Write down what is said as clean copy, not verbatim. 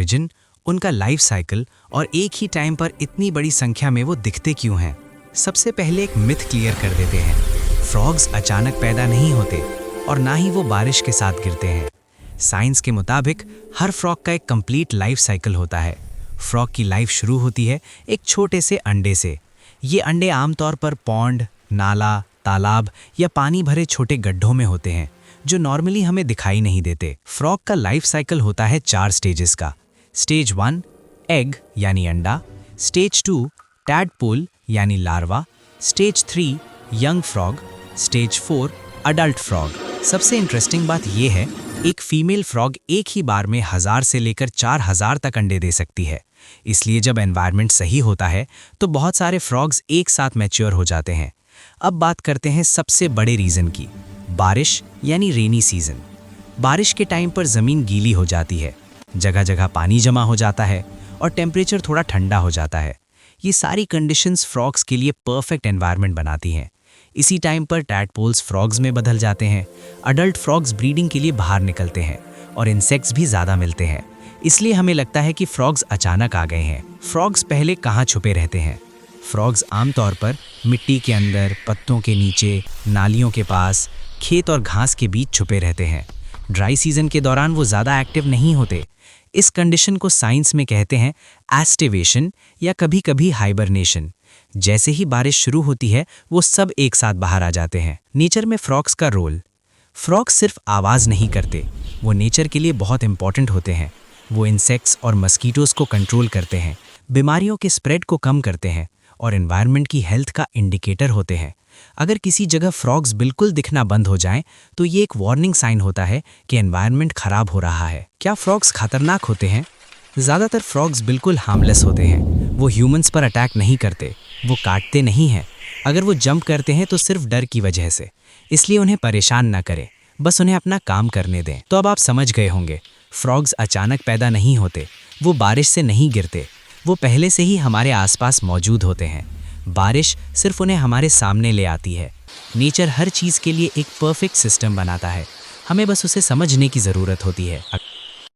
Origin, उनका life cycle और एक ही टाइम पर इतनी बड़ी संख्या में वो दिखते क्यों हैं। सबसे पहले एक मिथ क्लियर कर देते हैं। फ्रॉग्स अचानक पैदा नहीं होते और ना ही वो बारिश के साथ गिरते हैं। साइंस के मुताबिक हर फ्रॉग का एक कंप्लीट लाइफ साइकिल होता है। फ्रॉग की लाइफ शुरू होती है एक छोटे से अंडे से। ये अंडे आमतौर पर पॉन्ड, नाला, तालाब या पानी भरे छोटे गड्ढों में होते हैं, जो नॉर्मली हमें दिखाई नहीं देते। फ्रॉग का लाइफ साइकिल होता है 4 स्टेजेस का। स्टेज 1 एग यानी अंडा, स्टेज 2 टैडपोल यानी larva, stage 3 young frog, stage 4 adult frog. सबसे इंटरेस्टिंग बात यह है, एक फीमेल फ्रॉग एक ही बार में 1000 से लेकर 4000 तक अंडे दे सकती है। इसलिए जब एनवायरनमेंट सही होता है तो बहुत सारे फ्रॉग्स एक साथ मैच्योर हो जाते हैं। अब बात करते हैं सबसे बड़े रीज़न की, बारिश यानी रेनी सीजन। बारिश के टाइम पर ज़मीन गीली हो जाती है, जगह जगह पानी जमा हो जाता है और टेम्परेचर थोड़ा ठंडा हो जाता है। ये सारी कंडीशंस फ्रॉग्स के लिए परफेक्ट एनवायरनमेंट बनाती हैं। इसी टाइम पर टैडपोल्स फ्रॉग्स में बदल जाते हैं। अडल्ट फ्रॉग्स ब्रीडिंग के लिए बाहर निकलते हैं और इंसेक्ट्स भी ज़्यादा मिलते हैं। इसलिए हमें लगता है कि फ्रॉग्स अचानक आ गए हैं। फ्रॉग्स पहले कहाँ छुपे रहते हैं? फ्रॉग्स आमतौर पर मिट्टी के अंदर, पत्तों के नीचे, नालियों के पास, खेत और घास के बीच छुपे रहते हैं। ड्राई सीजन के दौरान वो ज़्यादा एक्टिव नहीं होते। इस कंडीशन को साइंस में कहते हैं एस्टिवेशन या कभी कभी हाइबरनेशन। जैसे ही बारिश शुरू होती है वो सब एक साथ बाहर आ जाते हैं। नेचर में फ्रॉग्स का रोल। फ्रॉग्स सिर्फ आवाज़ नहीं करते, वो नेचर के लिए बहुत इंपॉर्टेंट होते हैं। वो इंसेक्ट्स और मस्कीटोज़ को कंट्रोल करते हैं, बीमारियों के स्प्रेड को कम करते हैं और एनवायरनमेंट की हेल्थ का इंडिकेटर होते हैं। अगर किसी जगह फ्रॉग्स बिल्कुल दिखना बंद हो जाएं तो ये एक वार्निंग साइन होता है कि एनवायरनमेंट खराब हो रहा है। क्या फ्रॉग्स खतरनाक होते हैं? ज़्यादातर फ्रॉग्स बिल्कुल हार्मलेस होते हैं। वो ह्यूमंस पर अटैक नहीं करते, वो काटते नहीं हैं। अगर वो जंप करते हैं तो सिर्फ डर की वजह से। इसलिए उन्हें परेशान ना करें, बस उन्हें अपना काम करने दें। तो अब आप समझ गए होंगे, फ्रॉग्स अचानक पैदा नहीं होते, वो बारिश से नहीं गिरते, वो पहले से ही हमारे आसपास मौजूद होते हैं। बारिश सिर्फ उन्हें हमारे सामने ले आती है। नेचर हर चीज़ के लिए एक परफेक्ट सिस्टम बनाता है, हमें बस उसे समझने की ज़रूरत होती है।